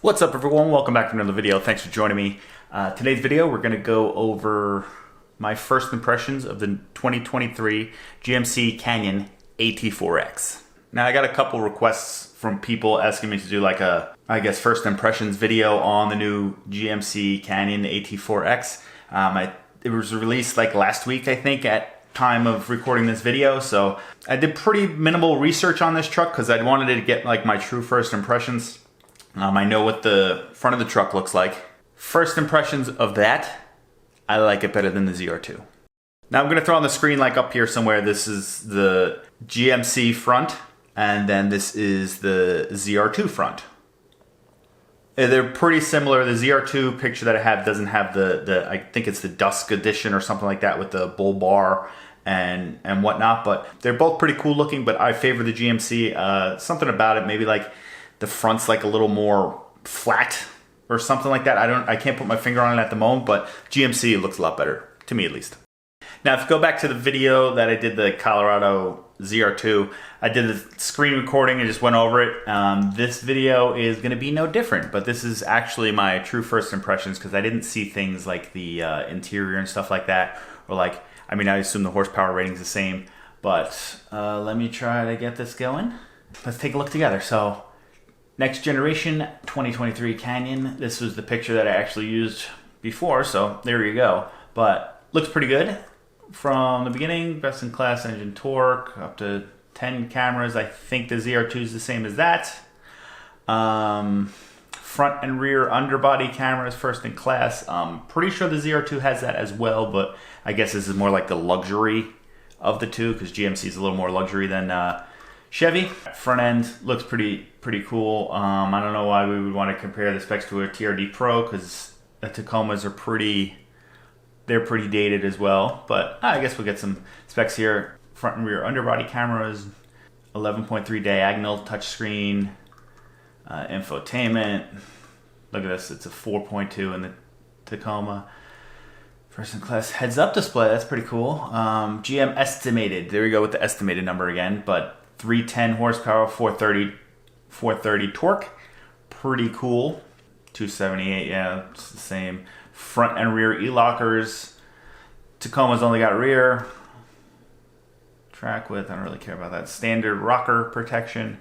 What's up everyone, welcome back to another video. Thanks for joining me. Today's video we're going to go over my first impressions of the 2023 GMC Canyon AT4X. Now I got a couple requests from people asking me to do like a, I guess, first impressions video on the new GMC Canyon AT4X. It was released like last week I think at time of recording this video, so I did pretty minimal research on this truck because I wanted to get like my true first impressions. I know what the front of the truck looks like. First impressions of that, I like it better than the ZR2. Now I'm going to throw on the screen like up here somewhere, this is the GMC front, and then this is the ZR2 front. They're pretty similar. The ZR2 picture that I have doesn't have the I think it's the Dusk edition or something like that with the bull bar and whatnot, but they're both pretty cool looking, but I favor the GMC. Something about it, maybe like the front's like a little more flat or something like that. I can't put my finger on it at the moment, but GMC looks a lot better, to me at least. Now, if you go back to the video that I did, the Colorado ZR2, I did the screen recording and just went over it. This video is going to be no different, but this is actually my true first impressions because I didn't see things like the interior and stuff like that, or like, I mean, I assume the horsepower rating is the same, but let me try to get this going. Let's take a look together. So, next generation 2023 Canyon. This was the picture that I actually used before, so there you go. But looks pretty good from the beginning. Best in class engine torque, up to 10 cameras. I think the ZR2 is the same as that. Front and rear underbody cameras, first in class. Pretty sure the ZR2 has that as well, but I guess this is more like the luxury of the two because GMC is a little more luxury than Chevy. Front end looks pretty cool. I don't know why we would want to compare the specs to a TRD Pro because the Tacomas are pretty dated as well. But I guess we'll get some specs here. Front and rear underbody cameras, 11.3 diagonal touchscreen, infotainment. Look at this, it's a 4.2 in the Tacoma. First in class heads-up display, that's pretty cool. GM estimated, there we go with the estimated number again, but 310 horsepower, 430 torque. Pretty cool. 278, yeah, it's the same. Front and rear e-lockers. Tacoma's only got rear. Track width, I don't really care about that. Standard rocker protection.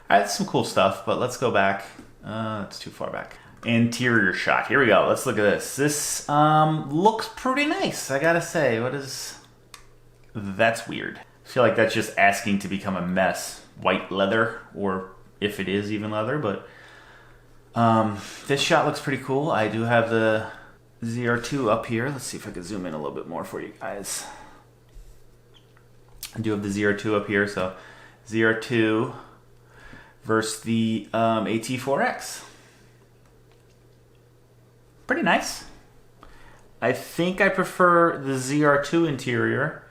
All right, that's some cool stuff, but let's go back. It's too far back. Interior shot, here we go. Let's look at this. This looks pretty nice, I gotta say. That's weird. I feel like that's just asking to become a mess. White leather, or if it is even leather, but this shot looks pretty cool. I do have the ZR2 up here. Let's see if I can zoom in a little bit more for you guys. I do have the ZR2 up here, so ZR2 versus the AT4X. Pretty nice. I think I prefer the ZR2 interior,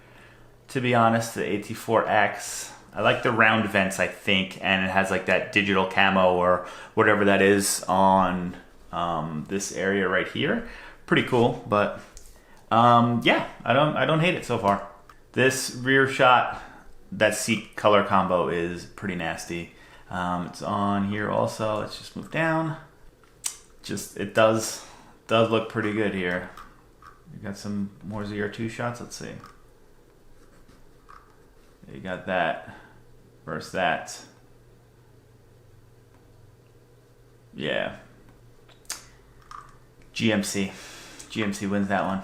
to be honest, the AT4X. I like the round vents, I think, and it has like that digital camo or whatever that is on this area right here. Pretty cool, but yeah, I don't hate it so far. This rear shot, that seat color combo is pretty nasty. It's on here also. Let's just move down. It does look pretty good here. We got some more ZR2 shots. Let's see. You got that versus that. Yeah. GMC wins that one.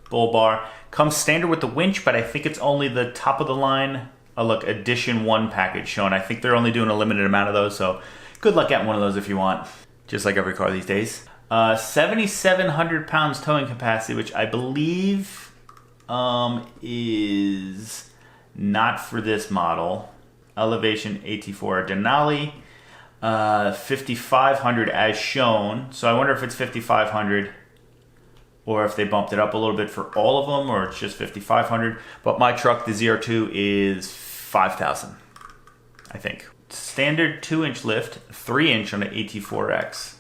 Bull bar. Comes standard with the winch, but I think it's only the top of the line. Oh look, Edition 1 package shown. I think they're only doing a limited amount of those, so good luck getting one of those if you want. Just like every car these days. 7,700 pounds towing capacity, which I believe is not for this model. Elevation AT4 Denali, 5,500 as shown. So I wonder if it's 5,500 or if they bumped it up a little bit for all of them, or it's just 5,500. But my truck, the ZR2, is 5,000, I think. Standard 2-inch lift, 3-inch on the AT4X.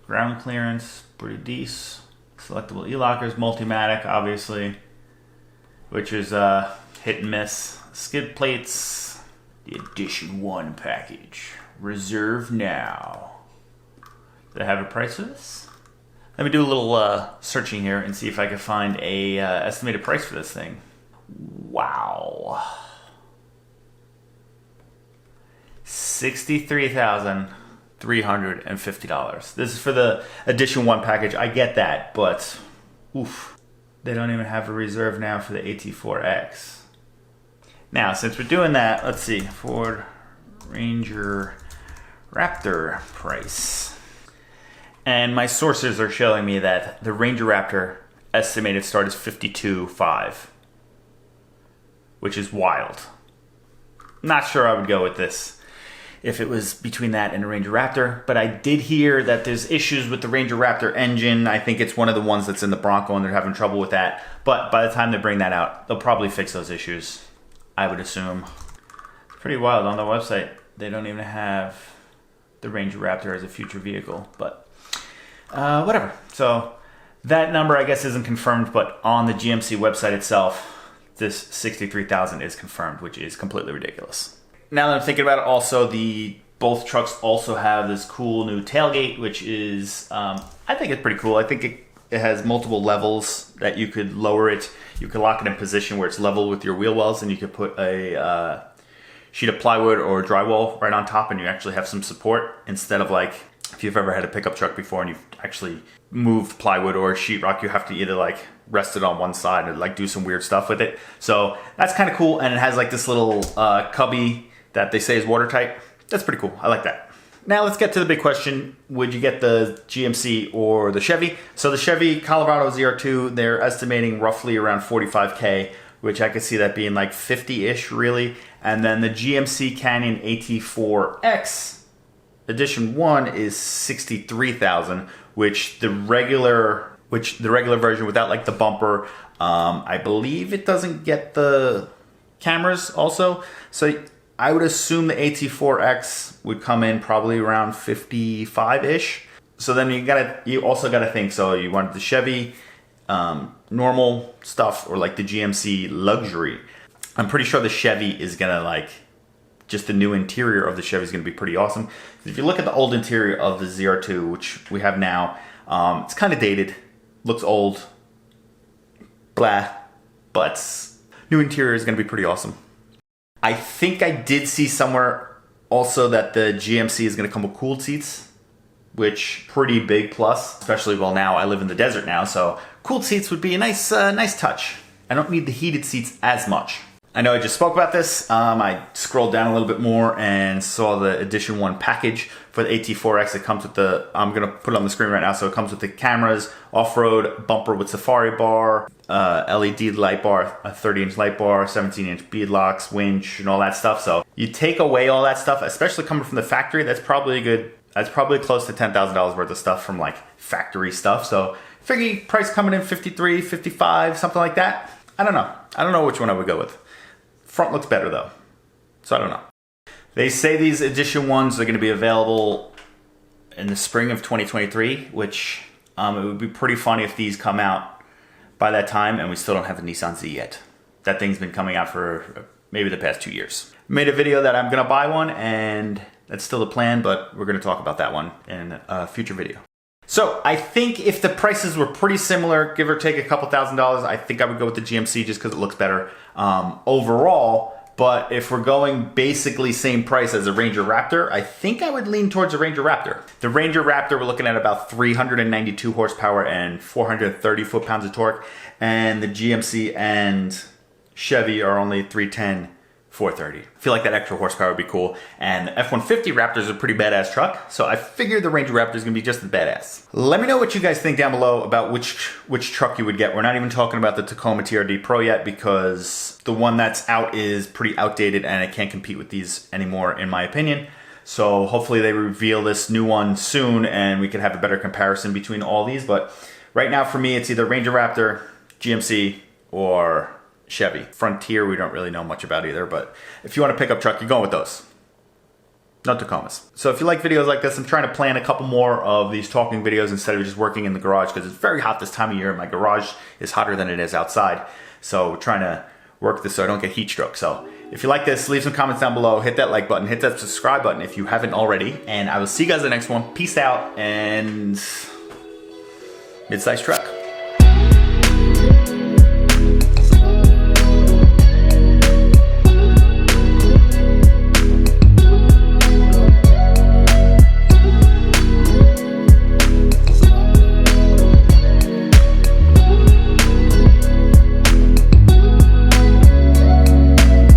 Ground clearance, pretty decent. Selectable e-lockers, Multimatic, obviously, which is hit and miss. Skid plates, the Edition 1 package. Reserve now. Do I have a price for this? Let me do a little searching here and see if I can find a estimated price for this thing. Wow. $63,350. This is for the Edition 1 package. I get that, but oof. They don't even have a reserve now for the AT4X. Now, since we're doing that, let's see. Ford Ranger Raptor price. And my sources are showing me that the Ranger Raptor estimated start is $52,500, which is wild. Not sure I would go with this if it was between that and a Ranger Raptor, but I did hear that there's issues with the Ranger Raptor engine. I think it's one of the ones that's in the Bronco and they're having trouble with that. But by the time they bring that out, they'll probably fix those issues, I would assume. It's pretty wild. On their website, they don't even have the Ranger Raptor as a future vehicle, but whatever. So that number, I guess, isn't confirmed, but on the GMC website itself, this $63,000 is confirmed, which is completely ridiculous. Now that I'm thinking about it, also both trucks also have this cool new tailgate, which is, I think it's pretty cool. I think it has multiple levels that you could lower it. You could lock it in position where it's level with your wheel wells, and you could put a sheet of plywood or drywall right on top, and you actually have some support instead of like, if you've ever had a pickup truck before and you've actually moved plywood or sheetrock, you have to either like rest it on one side and like do some weird stuff with it. So that's kind of cool, and it has like this little cubby that they say is watertight. That's pretty cool. I like that. Now let's get to the big question. Would you get the GMC or the Chevy? So the Chevy Colorado ZR2, they're estimating roughly around $45K, which I could see that being like 50-ish really. And then the GMC Canyon AT4X Edition 1 is $63,000, which the regular version without like the bumper, I believe it doesn't get the cameras also. So I would assume the AT4X would come in probably around 55-ish. So then you also gotta think, so you want the Chevy normal stuff or like the GMC luxury. I'm pretty sure the Chevy is gonna like, just the new interior of the Chevy is gonna be pretty awesome. If you look at the old interior of the ZR2, which we have now, it's kind of dated, looks old, blah, but new interior is gonna be pretty awesome. I think I did see somewhere also that the GMC is going to come with cooled seats, which pretty big plus, especially well now I live in the desert now, so cooled seats would be a nice touch. I don't need the heated seats as much. I know I just spoke about this. I scrolled down a little bit more and saw the Edition 1 package for the AT4X. It comes with the, I'm going to put it on the screen right now, so it comes with the cameras, off-road, bumper with safari bar, LED light bar, a 30-inch light bar, 17-inch bead locks, winch, and all that stuff. So you take away all that stuff, especially coming from the factory, that's probably close to $10,000 worth of stuff from like factory stuff. So figure price coming in 53, 55, something like that. I don't know. I don't know which one I would go with. Front looks better though, so I don't know. They say these Edition 1s are going to be available in the spring of 2023, which it would be pretty funny if these come out by that time and we still don't have the Nissan Z yet. That thing's been coming out for maybe the past 2 years. Made a video that I'm going to buy one, and that's still the plan, but we're going to talk about that one in a future video. So I think if the prices were pretty similar, give or take a couple $1,000s, I think I would go with the GMC just because it looks better overall. But if we're going basically same price as a Ranger Raptor, I think I would lean towards a Ranger Raptor. The Ranger Raptor, we're looking at about 392 horsepower and 430 foot-pounds of torque. And the GMC and Chevy are only 310, 430. I feel like that extra horsepower would be cool. And the F-150 Raptor is a pretty badass truck, so I figured the Ranger Raptor is gonna be just as badass. Let me know what you guys think down below about which truck you would get. We're not even talking about the Tacoma TRD Pro yet, because the one that's out is pretty outdated and it can't compete with these anymore, in my opinion. So hopefully they reveal this new one soon and we can have a better comparison between all these. But right now for me, it's either Ranger Raptor, GMC, or Chevy. Frontier, we don't really know much about either, but if you want a pickup truck, you're going with those. No Tacomas. So if you like videos like this, I'm trying to plan a couple more of these talking videos instead of just working in the garage, because it's very hot this time of year. My garage is hotter than it is outside. So we're trying to work this so I don't get heat stroke. So If you like this, leave some comments down below, hit that like button, hit that subscribe button if you haven't already, and I will see you guys in the next one. Peace out, and mid-size truck.